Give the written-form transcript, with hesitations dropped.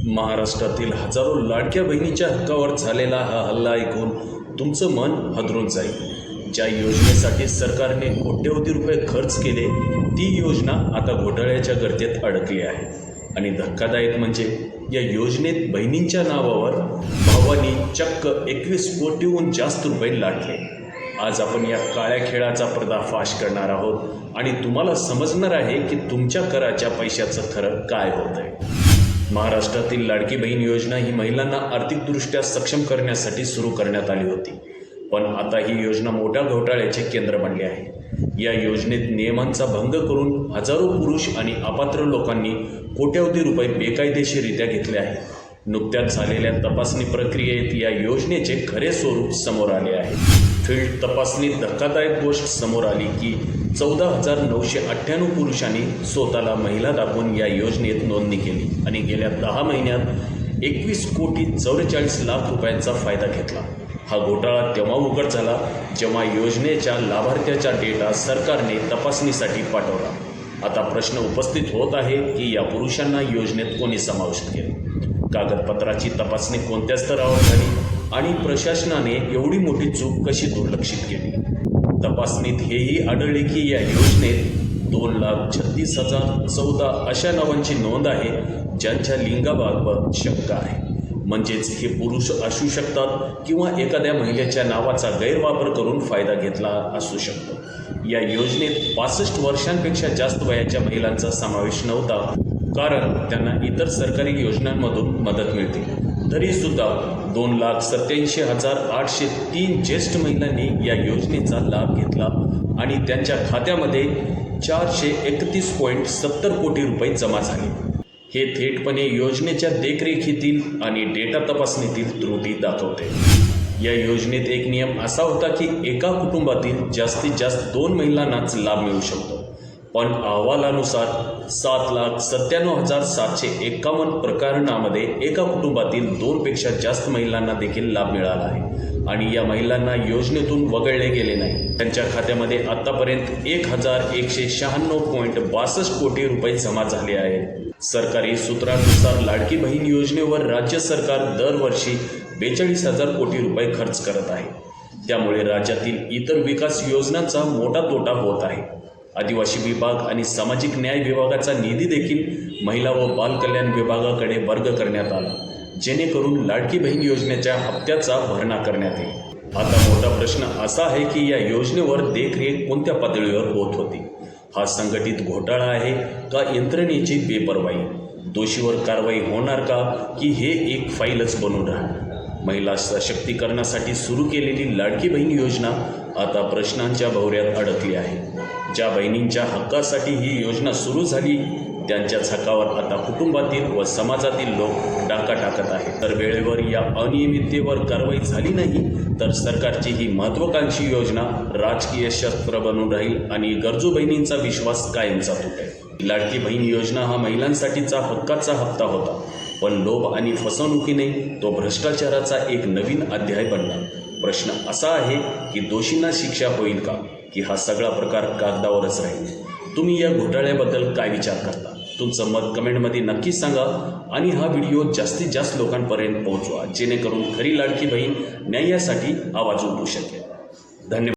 महाराष्ट्रातील हजारो लाडक्या बहिणीच्या हक्कावर झालेला हा हल्ला ऐकून तुमचं मन हादरून जाईल। ज्या योजनेसाठी सरकारने कोट्यवधी रुपये खर्च केले ती योजना आता घोटाळ्याच्या गर्तेत अडकली आहे। आणि धक्कादायक म्हणजे या योजनेत बहिणींच्या नावावर भावांनी चक्क 21 कोटीहून जास्त रुपये लाटले। आज आपण या काळ्या खेळाचा पर्दाफाश करणार आहोत आणि तुम्हाला समजणार आहे की तुमच्या कराच्या पैशाचं खरं काय होत आहे। महाराष्ट्रातील लाडकी बहीण योजना ही महिलांना आर्थिकदृष्ट्या सक्षम करण्यासाठी सुरू करण्यात आली होती, पण आता ही योजना मोठ्या घोटाळ्याचे केंद्र बनले आहे। या योजनेत नियमांचा भंग करून हजारो पुरुष आणि अपात्र लोकांनी कोट्यवधी रुपये बेकायदेशीररित्या घेतले आहेत। नुकत्याच झालेल्या तपासणी प्रक्रियेत या योजनेचे खरे स्वरूप समोर आले आहे। फील्ड तपासणीत धक्कादायक गोष्ट समोर आली की 14,998 पुरुषांनी स्वतःला महिला दाखवून या योजनेत नोंदणी केली आणि गेल्या 10 महिन्यात 21 कोटी 44 लाख रुपयांचा फायदा घेतला। हा घोटाळा तेव्हा उघड झाला जेव्हा योजनेच्या लाभार्थ्याचा डेटा सरकारने तपासणीसाठी पाठवला। आता प्रश्न उपस्थित होत आहे की या पुरुषांना योजनेत कोणी समाविष्ट केले, कागदपत्राची तपासणी कोणत्या स्तरावर झाली आणि प्रशासनाने एवढी मोठी चूक कशी दुर्लक्षित केली। तपासणीत हेही आढळले की या योजनेत 2,36,014 अशा नावांची नोंद आहे ज्यांच्या लिंगाबाबत शंका आहे। म्हणजेच हे पुरुष असू शकतात किंवा एखाद्या महिलेच्या नावाचा गैरवापर करून फायदा घेतला असू शकतो। या योजनेत 65 वर्षांपेक्षा जास्त वयाच्या महिलांचा समावेश नव्हता, कारण त्यांना इतर सरकारी योजनांमधून मदत मिळते। तरीसुद्धा 2,87,803 ज्येष्ठ महिलांनी या योजनेचा लाभ घेतला आणि त्यांच्या खात्यामध्ये 431.70 कोटी रुपये जमा झाले। हे थेटपणे योजनेच्या देखरेखीतील आणि डेटा तपासणीतील त्रुटी दाखवते। या योजनेत एक नियम असा होता की एका कुटुंबातील जास्तीत जास्त 2 महिलांनाच लाभ मिळू शकतो, पण अहवालानुसार 7,97,751 प्रकरणामध्ये एका कुटुंबातील 2 पेक्षा जास्त महिलांना देखील लाभ मिळाला आहे आणि या महिलांना योजनेतून वगळले गेले नाही। त्यांच्या खात्यामध्ये आतापर्यंत 1,196.62 कोटी रुपये जमा झाले आहेत। सरकारी सूत्रांनुसार लाडकी बहीण योजनेवर राज्य सरकार दरवर्षी 42,000 कोटी रुपये खर्च करत आहे। त्यामुळे राज्यातील इतर विकास योजनांचा मोठा तोटा होत आहे। आदिवासी विभाग आणि सामाजिक न्याय विभागाचा निधी देखील महिला व बाल कल्याण विभागाकडे वर्ग करण्यात आला, जेणेकरून लाडकी बहीण योजनेच्या हप्त्याचा भरणा करण्यात येईल। आता मोठा प्रश्न असा आहे की या योजनेवर देखरेख कोणत्या पातळीवर होत होती? हा संघटित घोटाळा आहे का यंत्रणेची बेपर्वाई? दोषीवर कारवाई होणार का की हे एक फाईलच बनून राहणार? महिला सशक्तीकरणासाठी सुरू केलेली लाडकी बहीण योजना आता प्रश्नांच्या भोवऱ्यात अडकली आहे। ज्या बहिणींच्या हक्कासाठी ही योजना सुरू झाली त्यांच्याच हक्कावर आता कुटुंबातील व समाजातील लोक डाका टाकत आहेत। तर वेळेवर या अनियमिततेवर कारवाई झाली नाही तर सरकारची ही महत्त्वाकांक्षी योजना राजकीय शस्त्र बनून राहील आणि गरजू बहिणींचा विश्वास कायमचा तुटेल। लाडकी बहीण योजना हा महिलांसाठीचा हक्काचा हप्ता होता, पण लोभ आणि फसवणुकीने तो भ्रष्टाचाराचा एक नवीन अध्याय बनला। प्रश्न असा आहे की दोषींना शिक्षा होईल का की हा सगळा प्रकार कागदावरच राहील? तुम्ही या घोटाळ्याबद्दल काय विचार करता? तुमचं मत कमेंटमध्ये नक्की सांगा आणि हा व्हिडिओ जास्तीत जास्त लोकांपर्यंत पोहोचवा, जेणेकरून खरी लाडकी बहीण न्यायासाठी आवाज उठवू शकेल। धन्यवाद।